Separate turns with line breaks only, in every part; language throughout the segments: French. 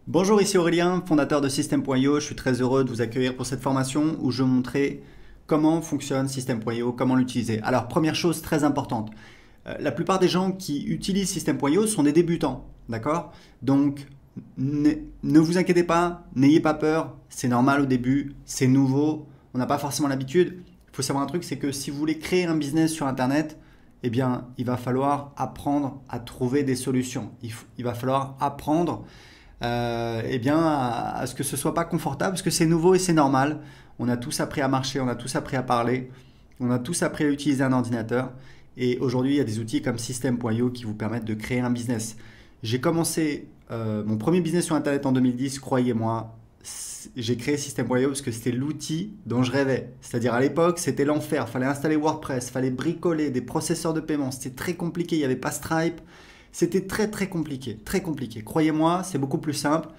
Bonjour, ici Aurélien, fondateur de System.io. Je suis très heureux de vous accueillir pour cette formation où je vais montrer comment fonctionne System.io, comment l'utiliser. Alors, première chose très importante, la plupart des gens qui utilisent System.io sont des débutants, d'accord? Donc, ne vous inquiétez pas, n'ayez pas peur, c'est normal au début, c'est nouveau, on n'a pas forcément l'habitude. Il faut savoir un truc, c'est que si vous voulez créer un business sur Internet, eh bien, il va falloir apprendre à trouver des solutions. Il va falloir apprendre eh bien, à ce que ce soit pas confortable, parce que c'est nouveau et c'est normal. On a tous appris à marcher, on a tous appris à parler, on a tous appris à utiliser un ordinateur. Et aujourd'hui, il y a des outils comme System.io qui vous permettent de créer un business. J'ai commencé mon premier business sur Internet en 2010, croyez-moi. J'ai créé System.io parce que c'était l'outil dont je rêvais. C'est-à-dire à l'époque, c'était l'enfer. Il fallait installer WordPress, il fallait bricoler des processeurs de paiement. C'était très compliqué, il n'y avait pas Stripe. C'était très compliqué, très compliqué. Croyez-moi, c'est beaucoup plus simple.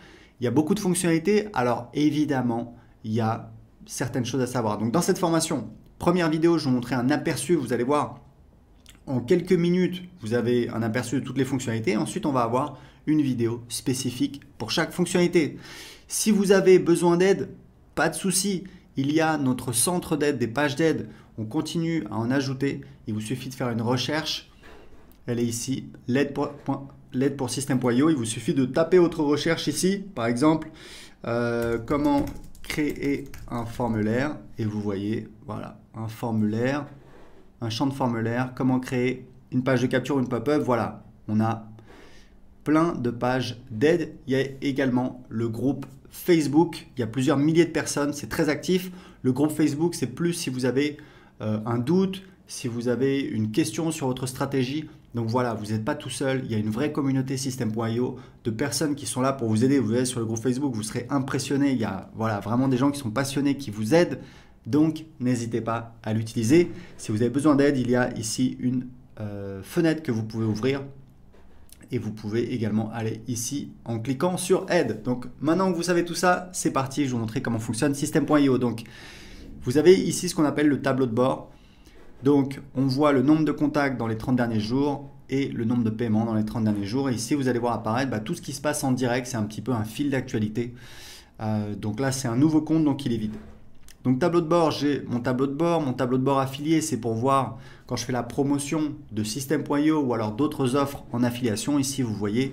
Il y a beaucoup de fonctionnalités. Alors évidemment, il y a certaines choses à savoir. Donc dans cette formation, première vidéo, je vais vous montrer un aperçu. Vous allez voir, en quelques minutes, vous avez un aperçu de toutes les fonctionnalités. Ensuite, on va avoir une vidéo spécifique pour chaque fonctionnalité. Si vous avez besoin d'aide, pas de souci. Il y a notre centre d'aide, des pages d'aide. On continue à en ajouter. Il vous suffit de faire une recherche. Elle est ici, l'aide pour System.io. Il vous suffit de taper votre recherche ici, par exemple, comment créer un formulaire. Et vous voyez, voilà, un formulaire, un champ de formulaire, comment créer une page de capture, une pop-up. Voilà, on a plein de pages d'aide. Il y a également le groupe Facebook. Il y a plusieurs milliers de personnes, c'est très actif. Le groupe Facebook, c'est plus si vous avez un doute, si vous avez une question sur votre stratégie. Donc voilà, vous n'êtes pas tout seul, il y a une vraie communauté System.io de personnes qui sont là pour vous aider. Vous allez sur le groupe Facebook, vous serez impressionné. Il y a voilà, vraiment des gens qui sont passionnés, qui vous aident. Donc n'hésitez pas à l'utiliser. Si vous avez besoin d'aide, il y a ici une fenêtre que vous pouvez ouvrir. Et vous pouvez également aller ici en cliquant sur aide. Donc maintenant que vous savez tout ça, c'est parti, je vais vous montrer comment fonctionne System.io. Donc vous avez ici ce qu'on appelle le tableau de bord. Donc, on voit le nombre de contacts dans les 30 derniers jours et le nombre de paiements dans les 30 derniers jours. Et ici, vous allez voir apparaître tout ce qui se passe en direct. C'est un petit peu un fil d'actualité. Donc là, c'est un nouveau compte, donc il est vide. Donc, tableau de bord, j'ai mon tableau de bord. Mon tableau de bord affilié, c'est pour voir quand je fais la promotion de System.io ou alors d'autres offres en affiliation. Ici, vous voyez,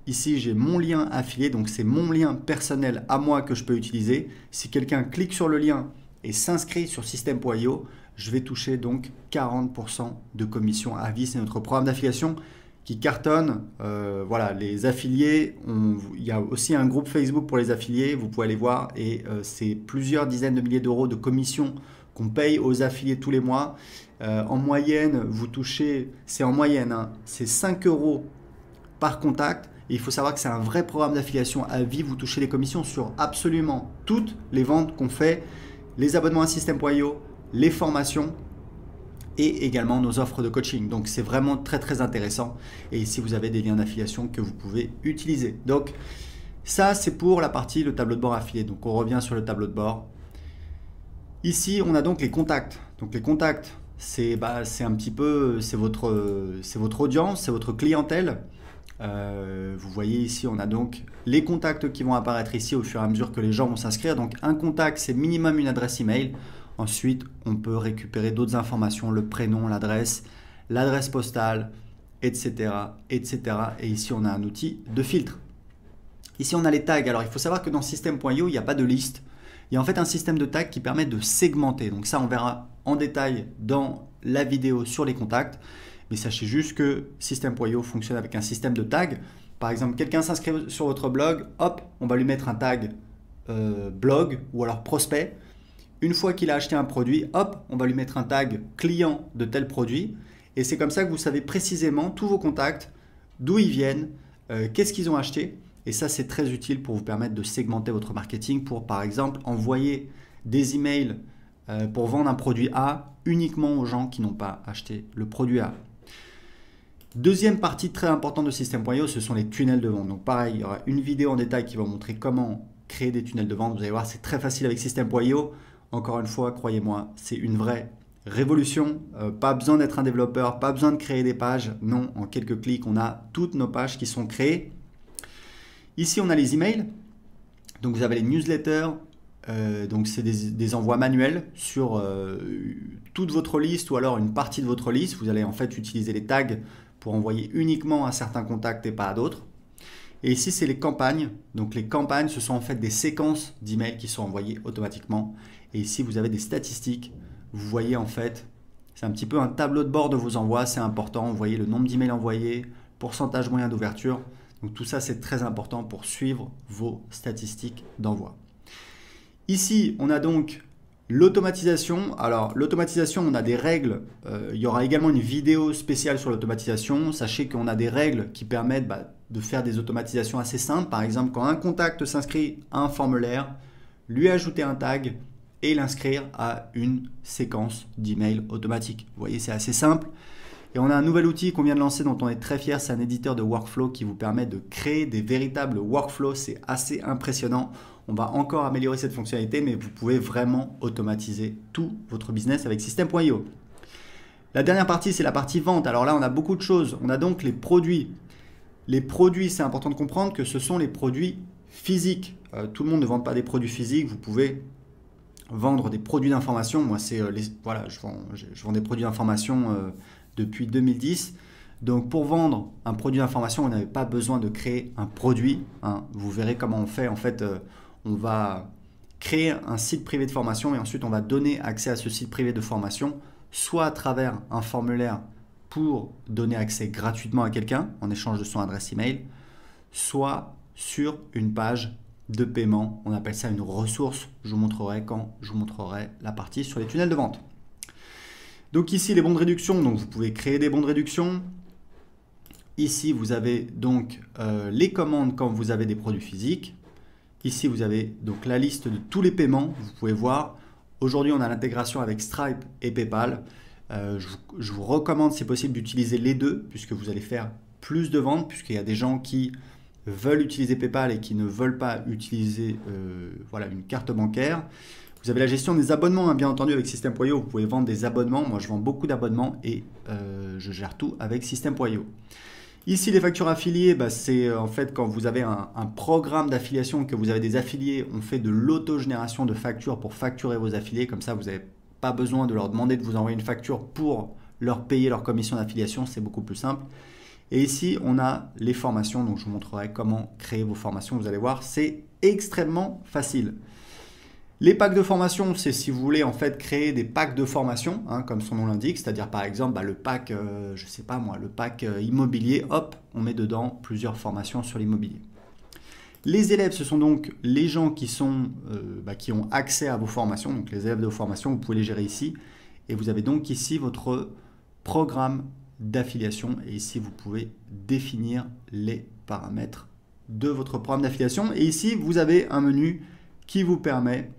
ici, j'ai mon lien affilié. Donc, c'est mon lien personnel à moi que je peux utiliser. Si quelqu'un clique sur le lien et s'inscrit sur System.io, je vais toucher donc 40% de commission à vie. C'est notre programme d'affiliation qui cartonne. Voilà, les affiliés, il y a aussi un groupe Facebook pour les affiliés, vous pouvez aller voir, et c'est plusieurs dizaines de milliers d'euros de commissions qu'on paye aux affiliés tous les mois. En moyenne, vous touchez, c'est en moyenne, hein, c'est 5 euros par contact. Et il faut savoir que c'est un vrai programme d'affiliation à vie. Vous touchez les commissions sur absolument toutes les ventes qu'on fait, les abonnements à System.io, les formations et également nos offres de coaching. Donc c'est vraiment très intéressant. Et ici vous avez des liens d'affiliation que vous pouvez utiliser. Donc ça c'est pour la partie le tableau de bord affilié. Donc on revient sur le tableau de bord. Ici on a donc les contacts. Donc les contacts c'est un petit peu c'est votre audience, c'est votre clientèle. Vous voyez ici on a donc les contacts qui vont apparaître ici au fur et à mesure que les gens vont s'inscrire. Donc un contact c'est minimum une adresse email. Ensuite, on peut récupérer d'autres informations, le prénom, l'adresse postale, etc., etc. Et ici, on a un outil de filtre. Ici, on a les tags. Alors, il faut savoir que dans System.io, il n'y a pas de liste. Il y a en fait un système de tags qui permet de segmenter. Donc ça, on verra en détail dans la vidéo sur les contacts. Mais sachez juste que System.io fonctionne avec un système de tags. Par exemple, quelqu'un s'inscrit sur votre blog, hop, on va lui mettre un tag blog ou alors prospect. Une fois qu'il a acheté un produit, hop, on va lui mettre un tag client de tel produit. Et c'est comme ça que vous savez précisément tous vos contacts, d'où ils viennent, qu'est-ce qu'ils ont acheté. Et ça, c'est très utile pour vous permettre de segmenter votre marketing pour, par exemple, envoyer des emails pour vendre un produit A uniquement aux gens qui n'ont pas acheté le produit A. Deuxième partie très importante de System.io, ce sont les tunnels de vente. Donc pareil, il y aura une vidéo en détail qui va vous montrer comment créer des tunnels de vente. Vous allez voir, c'est très facile avec System.io. Encore une fois, croyez-moi, c'est une vraie révolution. Pas besoin d'être un développeur, pas besoin de créer des pages. Non, en quelques clics, on a toutes nos pages qui sont créées. Ici, on a les emails. Donc, vous avez les newsletters. Donc, c'est des envois manuels sur toute votre liste ou alors une partie de votre liste. Vous allez en fait utiliser les tags pour envoyer uniquement à certains contacts et pas à d'autres. Et ici, c'est les campagnes. Donc, les campagnes, ce sont en fait des séquences d'emails qui sont envoyées automatiquement. Et ici, vous avez des statistiques. Vous voyez en fait, c'est un petit peu un tableau de bord de vos envois. C'est important. Vous voyez le nombre d'emails envoyés, pourcentage moyen d'ouverture. Donc, tout ça, c'est très important pour suivre vos statistiques d'envoi. Ici, on a donc l'automatisation. Alors, l'automatisation, on a des règles. Il y aura également une vidéo spéciale sur l'automatisation. Sachez qu'on a des règles qui permettent de faire des automatisations assez simples. Par exemple, quand un contact s'inscrit à un formulaire, lui ajouter un tag et l'inscrire à une séquence d'emails automatique. Vous voyez, c'est assez simple. Et on a un nouvel outil qu'on vient de lancer dont on est très fier. C'est un éditeur de workflow qui vous permet de créer des véritables workflows. C'est assez impressionnant. On va encore améliorer cette fonctionnalité, mais vous pouvez vraiment automatiser tout votre business avec System.io. La dernière partie, c'est la partie vente. Alors là, on a beaucoup de choses. On a donc les produits. Les produits, c'est important de comprendre que ce sont les produits physiques. Tout le monde ne vend pas des produits physiques. Vous pouvez vendre des produits d'information. Moi, voilà, je vends des produits d'information depuis 2010. Donc, pour vendre un produit d'information, vous n'avez pas besoin de créer un produit. Vous verrez comment on fait. En fait, on va créer un site privé de formation et ensuite, on va donner accès à ce site privé de formation, soit à travers un formulaire pour donner accès gratuitement à quelqu'un en échange de son adresse email, soit sur une page de paiement. On appelle ça une ressource. Je vous montrerai quand je vous montrerai la partie sur les tunnels de vente. Donc ici, les bons de réduction. Donc vous pouvez créer des bons de réduction. Ici, vous avez donc les commandes quand vous avez des produits physiques. Ici, vous avez donc la liste de tous les paiements. Vous pouvez voir, aujourd'hui, on a l'intégration avec Stripe et PayPal. Je vous recommande, si possible, d'utiliser les deux, puisque vous allez faire plus de ventes, puisqu'il y a des gens qui veulent utiliser PayPal et qui ne veulent pas utiliser une carte bancaire. Vous avez la gestion des abonnements, bien entendu, avec System.io. Vous pouvez vendre des abonnements. Moi, je vends beaucoup d'abonnements et je gère tout avec System.io. Ici, les factures affiliées, c'est en fait quand vous avez un programme d'affiliation, que vous avez des affiliés, on fait de l'autogénération de factures pour facturer vos affiliés. Comme ça, vous n'avez pas besoin de leur demander de vous envoyer une facture pour leur payer leur commission d'affiliation. C'est beaucoup plus simple. Et ici, on a les formations. Donc, je vous montrerai comment créer vos formations. Vous allez voir, c'est extrêmement facile. Les packs de formation, c'est si vous voulez en fait créer des packs de formation, comme son nom l'indique, c'est-à-dire par exemple le pack, je sais pas moi, le pack immobilier, hop, on met dedans plusieurs formations sur l'immobilier. Les élèves, ce sont donc les gens qui ont accès à vos formations, donc les élèves de vos formations, vous pouvez les gérer ici. Et vous avez donc ici votre programme d'affiliation et ici vous pouvez définir les paramètres de votre programme d'affiliation. Et ici, vous avez un menu qui vous permet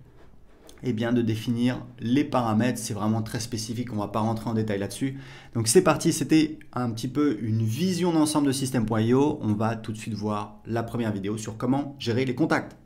de définir les paramètres. C'est vraiment très spécifique, on ne va pas rentrer en détail là-dessus. Donc c'est parti, c'était un petit peu une vision d'ensemble de System.io. On va tout de suite voir la première vidéo sur comment gérer les contacts.